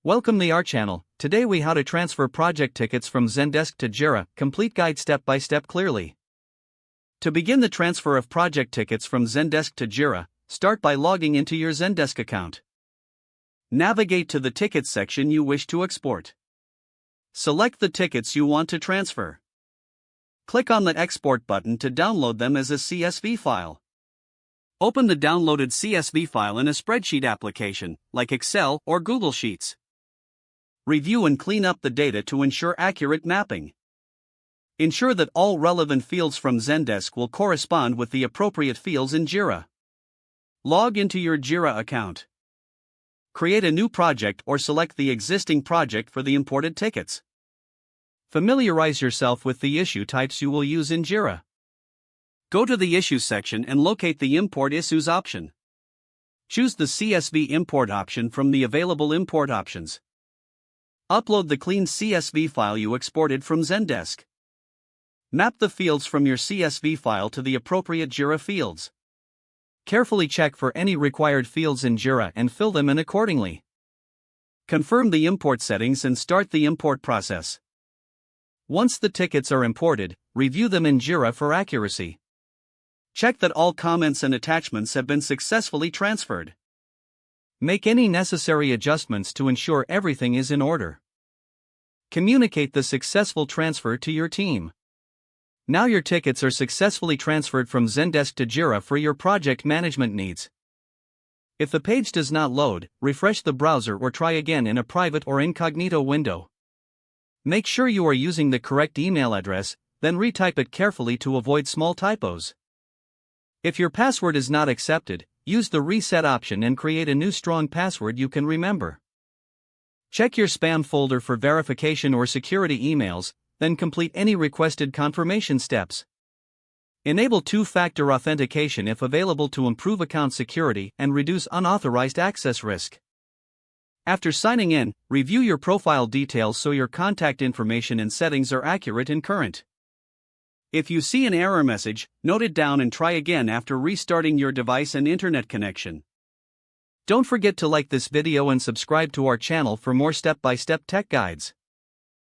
Welcome to our channel. Today we how to transfer project tickets from Zendesk to Jira, complete guide step by step clearly. To begin the transfer of project tickets from Zendesk to Jira, start by logging into your Zendesk account. Navigate to the tickets section you wish to export. Select the tickets you want to transfer. Click on the export button to download them as a CSV file. Open the downloaded CSV file in a spreadsheet application, like Excel or Google Sheets. Review and clean up the data to ensure accurate mapping. Ensure that all relevant fields from Zendesk will correspond with the appropriate fields in Jira. Log into your Jira account. Create a new project or select the existing project for the imported tickets. Familiarize yourself with the issue types you will use in Jira. Go to the Issues section and locate the Import Issues option. Choose the CSV import option from the available import options. Upload the clean CSV file you exported from Zendesk. Map the fields from your CSV file to the appropriate Jira fields. Carefully check for any required fields in Jira and fill them in accordingly. Confirm the import settings and start the import process. Once the tickets are imported, review them in Jira for accuracy. Check that all comments and attachments have been successfully transferred. Make any necessary adjustments to ensure everything is in order. Communicate the successful transfer to your team. Now your tickets are successfully transferred from Zendesk to Jira for your project management needs. If the page does not load, refresh the browser or try again in a private or incognito window. Make sure you are using the correct email address, then retype it carefully to avoid small typos. If your password is not accepted, use the reset option and create a new strong password you can remember. Check your spam folder for verification or security emails, then complete any requested confirmation steps. Enable two-factor authentication if available to improve account security and reduce unauthorized access risk. After signing in, review your profile details so your contact information and settings are accurate and current. If you see an error message, note it down and try again after restarting your device and internet connection. Don't forget to like this video and subscribe to our channel for more step-by-step tech guides.